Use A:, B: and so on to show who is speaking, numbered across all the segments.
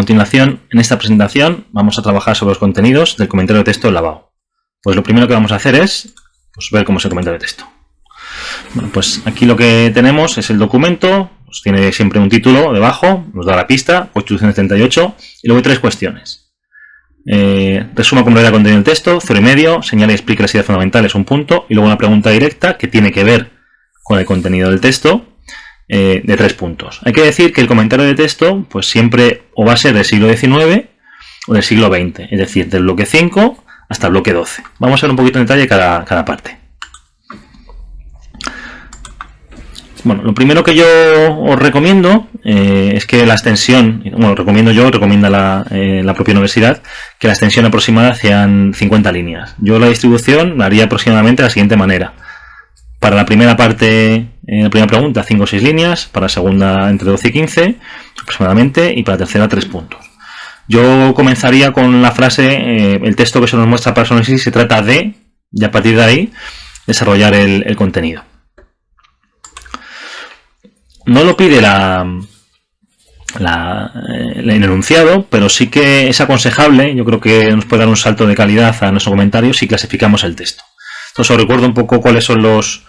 A: continuación, en esta presentación, vamos a trabajar sobre los contenidos del comentario de texto del lavabo. Pues lo primero que vamos a hacer es ver cómo es el comentario de texto. Bueno, pues aquí lo que tenemos es el documento, pues tiene siempre un título debajo, nos da la pista, Constitución 78, y luego hay tres cuestiones. Resuma con brevedad el contenido del texto, 0,5, señala y explica las ideas fundamentales, un punto, y luego una pregunta directa que tiene que ver con el contenido del texto, de 3 puntos. Hay que decir que el comentario de texto pues siempre o va a ser del siglo XIX o del siglo XX, es decir, del bloque 5 hasta el bloque 12. Vamos a ver un poquito en detalle cada parte. Bueno, lo primero que yo os recomiendo es que la extensión, bueno, recomienda la propia universidad, que la extensión aproximada sean 50 líneas. Yo la distribución la haría aproximadamente de la siguiente manera. Para la primera parte, la primera pregunta, 5 o 6 líneas. Para la segunda, entre 12 y 15 aproximadamente. Y para la tercera, 3 puntos. Yo comenzaría con la frase, el texto que se nos muestra para su análisis se trata de, y a partir de ahí, desarrollar el contenido. No lo pide el enunciado, pero sí que es aconsejable, yo creo que nos puede dar un salto de calidad a nuestro comentario si clasificamos el texto. Entonces os recuerdo un poco cuáles son los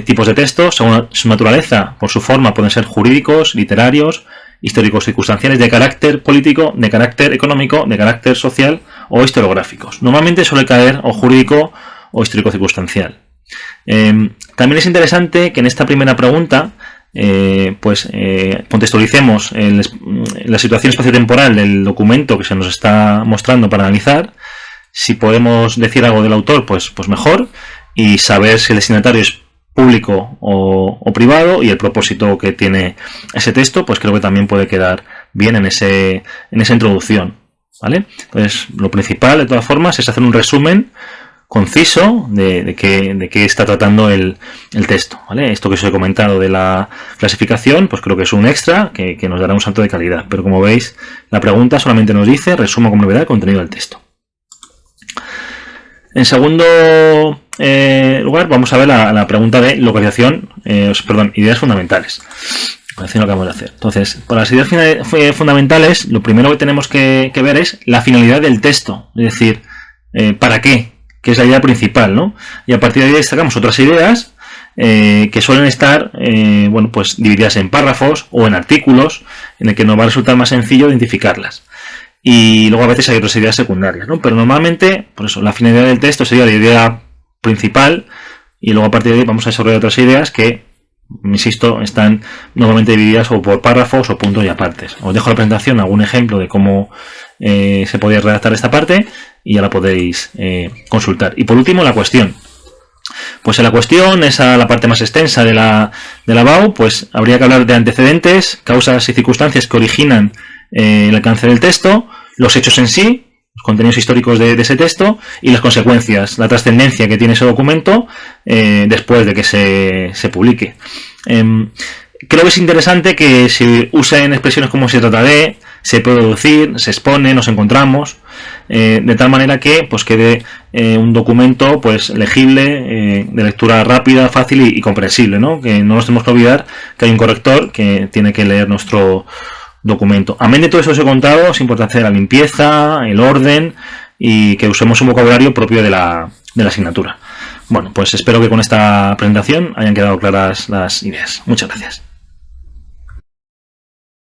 A: tipos de texto. Según su naturaleza, por su forma, pueden ser jurídicos, literarios, históricos circunstanciales, de carácter político, de carácter económico, de carácter social o historiográficos. Normalmente suele caer o jurídico o histórico circunstancial. También es interesante que en esta primera pregunta contextualicemos la situación espaciotemporal del documento que se nos está mostrando para analizar. Si podemos decir algo del autor, pues mejor, y saber si el destinatario es público o privado y el propósito que tiene ese texto, pues creo que también puede quedar bien en esa introducción, ¿vale? Entonces, lo principal, de todas formas, es hacer un resumen conciso de qué está tratando el texto, ¿vale? Esto que os he comentado de la clasificación, pues creo que es un extra que nos dará un salto de calidad, pero como veis, la pregunta solamente nos dice, resuma con brevedad el contenido del texto. En segundo lugar, vamos a ver la pregunta de localización, ideas fundamentales. Lo acabamos de hacer. Entonces, para las ideas fundamentales, lo primero que tenemos que ver es la finalidad del texto, es decir, ¿para qué? Que es la idea principal, ¿no? Y a partir de ahí destacamos otras ideas que suelen estar, pues divididas en párrafos o en artículos, en el que nos va a resultar más sencillo identificarlas. Y luego a veces hay otras ideas secundarias, ¿no? Pero normalmente, por eso, la finalidad del texto sería la idea principal y luego a partir de ahí vamos a desarrollar otras ideas que, insisto, están normalmente divididas o por párrafos o puntos y apartes. Os dejo la presentación, algún ejemplo de cómo se podría redactar esta parte y ya la podéis consultar. Y por último, la cuestión. Pues en la cuestión, esa la parte más extensa de la BAU, pues habría que hablar de antecedentes, causas y circunstancias que originan el alcance del texto, los hechos en sí, los contenidos históricos de ese texto y las consecuencias, la trascendencia que tiene ese documento después de que se publique. Creo que es interesante que se usen expresiones como se trata de, se puede deducir, se expone, nos encontramos, de tal manera que pues quede un documento pues legible, de lectura rápida, fácil y comprensible, ¿no? Que no nos tenemos que olvidar que hay un corrector que tiene que leer nuestro documento. Amén de todo eso que os he contado, es importante la limpieza, el orden y que usemos un vocabulario propio de la asignatura. Bueno, pues espero que con esta presentación hayan quedado claras las ideas. Muchas gracias.